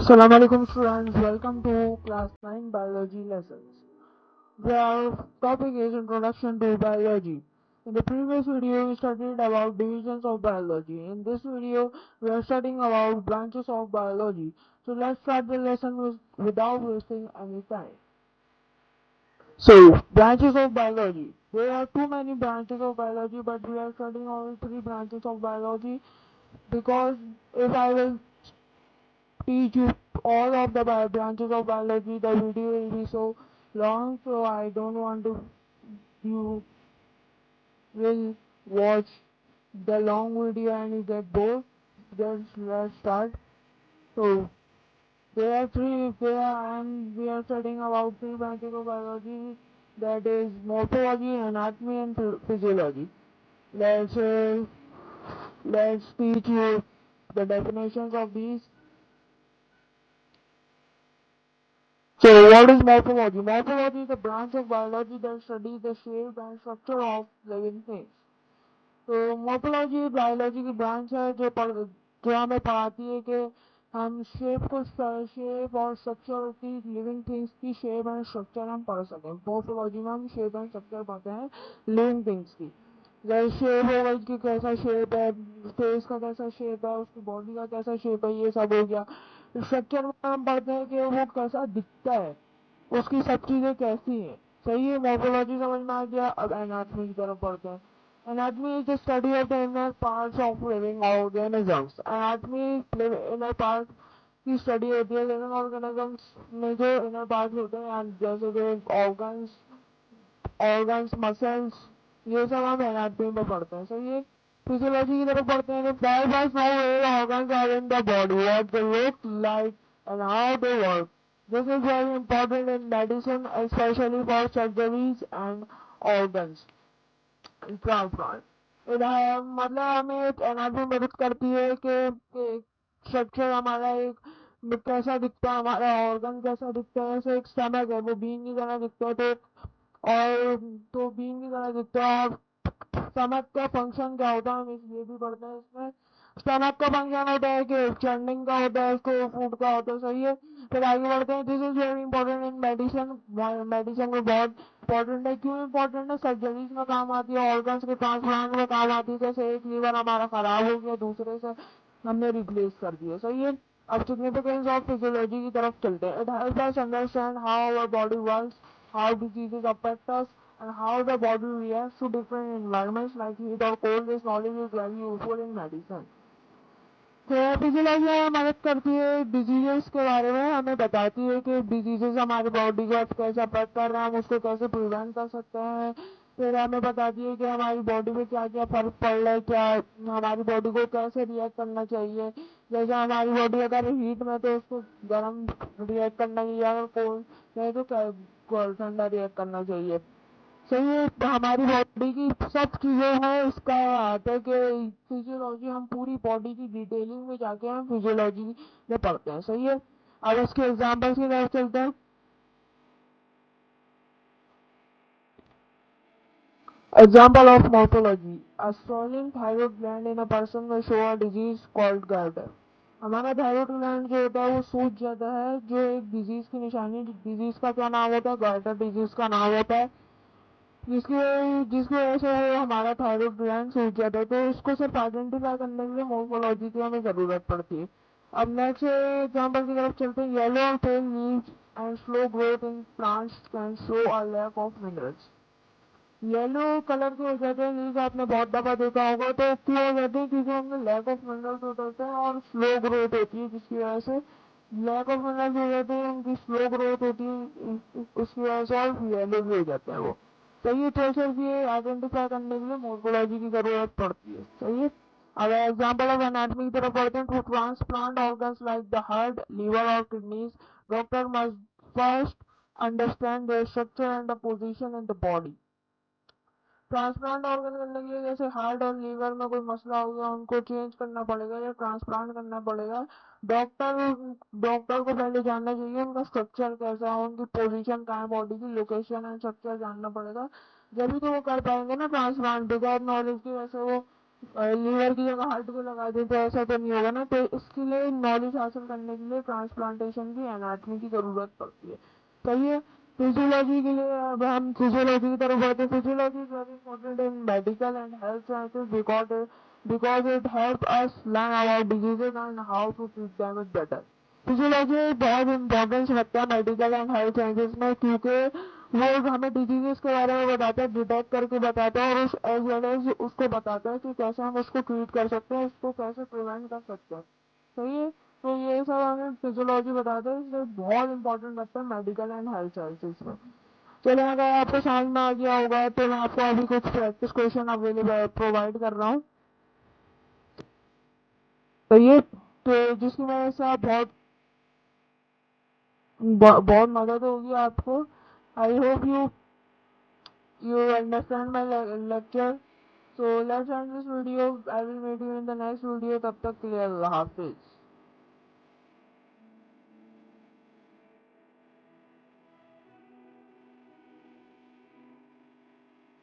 Assalamu alaikum students, welcome to class 9 biology lessons. Our topic is introduction to biology. In the previous video we studied about divisions of biology. In this video we are studying about branches of biology. So let's start the lesson without wasting any time. So branches of biology. There are too many branches of biology, but we are studying only 3 branches of biology because if I will teach you all of the branches of biology, the video will be so long, so I don't want to you will watch the long video and you get bored. Just let's start. So there are three there and we are studying about 3 branches of biology, that is morphology, anatomy and physiology. Let's uh, let's teach you the definitions of these. So what is morphology? Morphology is a branch of biology that studies the shape and structure of living things. तो morphology biology की branch है जो हमें पढ़ाती है कि हम shape और स्ट्रक्चर की लिविंग थिंग्स की शेप एंड स्ट्रक्चर हम पढ़ सकें। मोर्फोलॉजी में हम शेप एंड स्ट्रक्चर पढ़ते हैं लिविंग थिंग्स की। जैसे शेप होगा कि कैसा शेप है, फेस का कैसा शेप है, उसकी बॉडी का कैसा शेप है, ये सब हो गया। स्ट्रक्चर में हम पढ़ते हैं कि वो कैसा दिखता है, उसकी सब चीजें कैसी हैं। सही है, मोर्फोलॉजी समझ में आ गया। अब एनाटॉमी की तरफ पढ़ते हैं। Anatomy is the study of the inner parts of living organisms. Anatomy inner part की स्टडी होती है लिविंग ऑर्गेनिजम्स में जो इनर पार्ट होते हैं, जैसे कि ऑर्गन्स मसल्स, ये सब हम एनाटॉमी में पढ़ते हैं। सही है। फिजियोलॉजी की तरफ पढ़ते हैं। Five of how organs are in the body, what they look like and how they work. This is very important in medicine, especially for surgeries and organs transplant. मतलब हमें एक एनाटॉमी मदद करती है कि स्ट्रक्चर हमारा एक कैसा दिखता है, हमारा ऑर्गन कैसा दिखता है। जैसे एक स्टमक है, वो बीन की तरह दिखता है, तो बीन की तरह दिखता है। और स्टमक का फंक्शन क्या होता है हम ये भी पढ़ते हैं इसमें। स्टमक का फंक्शन होता है कि चर्निंग का होता है, इसको फूड का होता है। सही है। फिर आगे बढ़ते हैं। This is very important in medicine. Medicine में बहुत इंपॉर्टेंट है। क्यों इंपॉर्टेंट है? सर्जरीज में काम आती है, ऑर्गन्स के ट्रांसप्लांट में काम आती है। जैसे एक लीवर हमारा खराब हो गया, दूसरे से हमने रिप्लेस कर दिया। सही है। अब सिग्निफिकेंस ऑफ फिजियोलॉजी की तरफ चलते हैं। It helps us understand how our body works, how diseases affect us, and how the body reacts to different environments like heat or cold. This knowledge is very useful in medicine. Physiology हमें मदद करती है diseases के बारे में, हमें बताती है कि डिजीजेस हमारी बॉडी को कैसे अफेक्ट कर रहे हैं, हम उसको कैसे प्रिवेंट कर सकते हैं। फिर हमें बताती है कि हमारी बॉडी में क्या क्या फर्क पड़ रहा है, क्या हमारी बॉडी को कैसे रिएक्ट करना चाहिए। जैसे हमारी बॉडी अगर हीट में तो उसको गर्म रिएक्ट करना चाहिए, अगर कोल्ड है तो ठंडा रिएक्ट करना चाहिए। सही है। तो हमारी बॉडी की सब चीजें हैं, इसका आता है कि फिजियोलॉजी हम पूरी बॉडी की डिटेलिंग में जाके हम फिजियोलॉजी में पढ़ते हैं। सही है। अब इसके एग्जांपल्स की तरफ चलते हैं। Example of morphology. A swollen thyroid gland in a person will show a disease called goiter. हमारा थायराइड ग्लैंड जो होता है वो सूज जाता है, जो एक डिजीज की निशानी। डिजीज का क्या नाम होता है? गाइटर डिजीज का नाम होता है। जिसकी वजह से हमारा थायराइड ग्लैंड सूज जाता है। तो इसको सिर्फ आइडेंटिफाई करने के लिए मोर्फोलॉजी की हमें जरूरत पड़ती है। अब नेक्स्ट एग्जांपल की तरफ चलते हैं। येलो और pale leaves and slow growth in plants can show a lack of minerals. Yellow colour के हो जाते हैं लीव्स, आपने बहुत दफा देखा होगा। तो क्यों हो जाते हैं? क्योंकि उनमें लैक ऑफ मिनरल्स हो जाते हैं और स्लो ग्रोथ होती है, जिसकी वजह से लैक ऑफ मिनरल्स हो जाते हैं, उनकी स्लो ग्रोथ होती है, उसकी वजह से और येलो भी हो जाते हैं वो। सही है। तो सिर्फ ये आइडेंटिफाई करने के लिए मोर्फोलॉजी की जरूरत पड़ती है। सही है। अब एग्जांपल ऑफ एनाटॉमी की तरफ पढ़ते हैं। To transplant organs like the heart, liver और kidneys, doctor must first understand their structure and the position in the body. Transplant organ करने के लिए जैसे हार्ट और लीवर में कोई मसला हो गया, उनको चेंज करना पड़ेगा या ट्रांसप्लांट करना पड़ेगा। डॉक्टर डॉक्टर को पहले जानना चाहिए उनका स्ट्रक्चर कैसा है, उनकी पोजीशन कहाँ है, बॉडी की लोकेशन एंड स्ट्रक्चर जानना पड़ेगा। जब भी तो वो कर पाएंगे ना ट्रांसप्लांट। बिगैर नॉलेज की वजह से वो लीवर की जगह हार्ट को लगा दें तो ऐसा तो नहीं होगा ना। तो इसके लिए नॉलेज हासिल करने के लिए ट्रांसप्लांटेशन की एनाटॉमी की जरूरत पड़ती है। सही है। फिजियोलॉजी के लिए अब हम फिजियोलॉजी की तरफ बढ़ते हैं। Physiology is very important in medical and health sciences because it help us learn about diseases and how to treat them it better. Physiology बहुत इंपॉर्टेंस रखता है मेडिकल एंड हेल्थ साइंसेज में, क्योंकि वो हमें डिजीजेस के बारे में बताता है, डिटेक्ट करके बताता है, और उस एज वेल एज उसको बताता है कि कैसे हम उसको ट्रीट कर सकते हैं, उसको कैसे प्रिवेंट कर सकते हैं। सही है। तो ये सब हमें फिजियोलॉजी बताता है, इसलिए बहुत इंपॉर्टेंट लगता है मेडिकल एंड हेल्थ साइंसेज में। चलिए, अगर आपको समझ में आ गया होगा तो मैं आपको अभी कुछ प्रैक्टिस क्वेश्चन अवेलेबल प्रोवाइड कर रहा हूँ। तो ये तो जिसकी वजह से आप बहुत मदद होगी आपको। I hope you understand my lecture. So let's end this video. I will meet you in the next video. तब तक के लिए अल्लाह हाफिज।